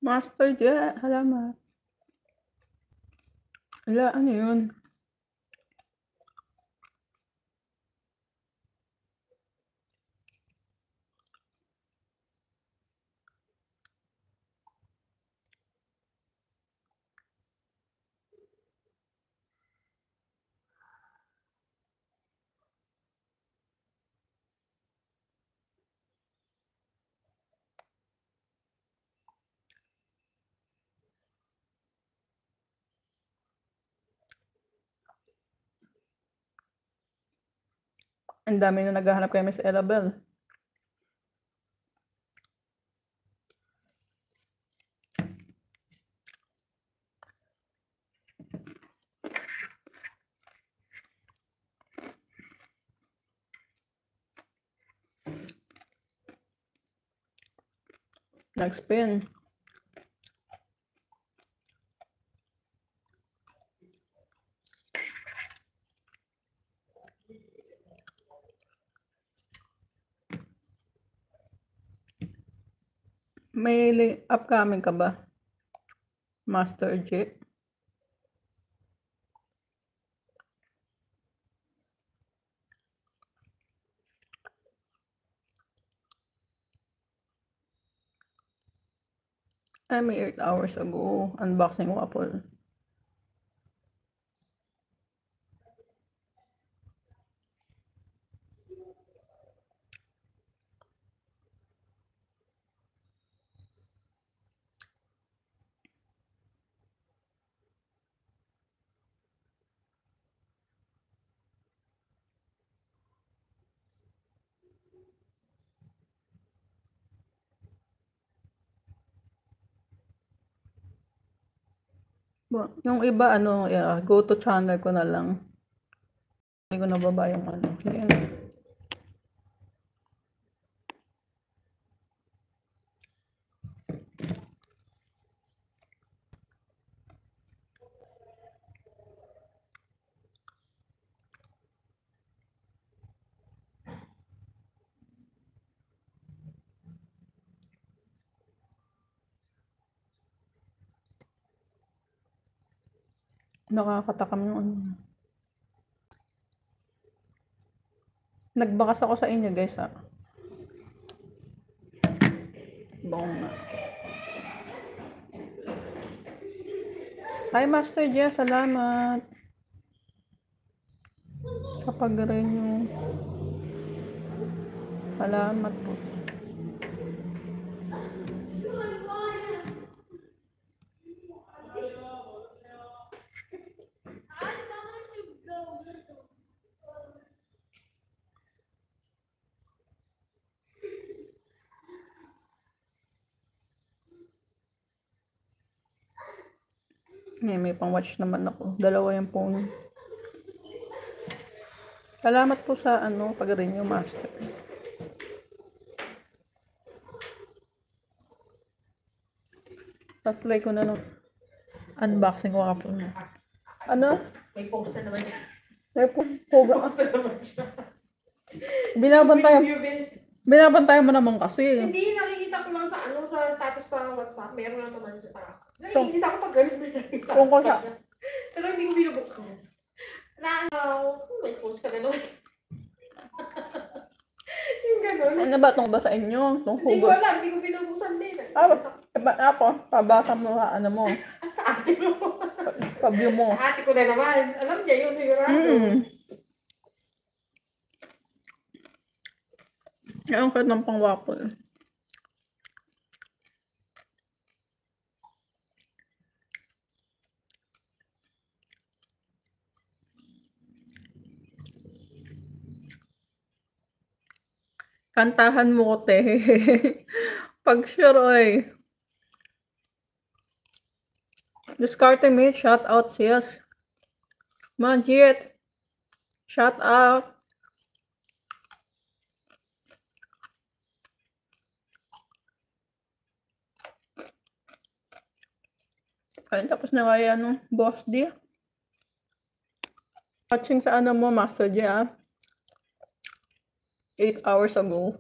Master J, salamat. Ala, ano yun? Ang dami na naghahanap kay Miss Elabel. Nag-spin. May upcoming ka ba? Master J. Ay, may 8 hours ago. Unboxing waffle. Yung iba, go to channel ko na lang. Hindi ko nababa yung ano. Yan. Nakakatakam yung ano. Nagbakas ako sa inyo, guys, ha. Bong na. Hi, Master J, salamat. Sa pag-renew. Salamat po. May pang-watch naman ako. Dalawa yung phone. Salamat po sa pag-renew, Master. Tatry ko na lang. Unboxing ko po na. Ano? May post na naman siya. May Post na naman siya. Binabantayan mo naman kasi. Hindi, nakikita ko lang sa sa status sa WhatsApp. Meron lang naman siya. Naiinis ako pag ganun na nakikita Kung ko siya. Pero hindi ko binubuksan. May post ka na naman. Yung ganun. Ano ba itong ba sa inyo? Itong Hindi ko hugot? alam, hindi ko binubuksan din. Pabasa mo sa mo. Sa ate mo. Pabview mo. Sa ate ko na naman. Alam niya yun sigurado. Ang kahit ng pang-waffle. Kantahan mo ko, te. Pag sure, oy. Discarding me, shout out, sis. Majit. Shout out. Ay, tapos na kaya boss D. Watching sa mo, Master J, 8 hours ago.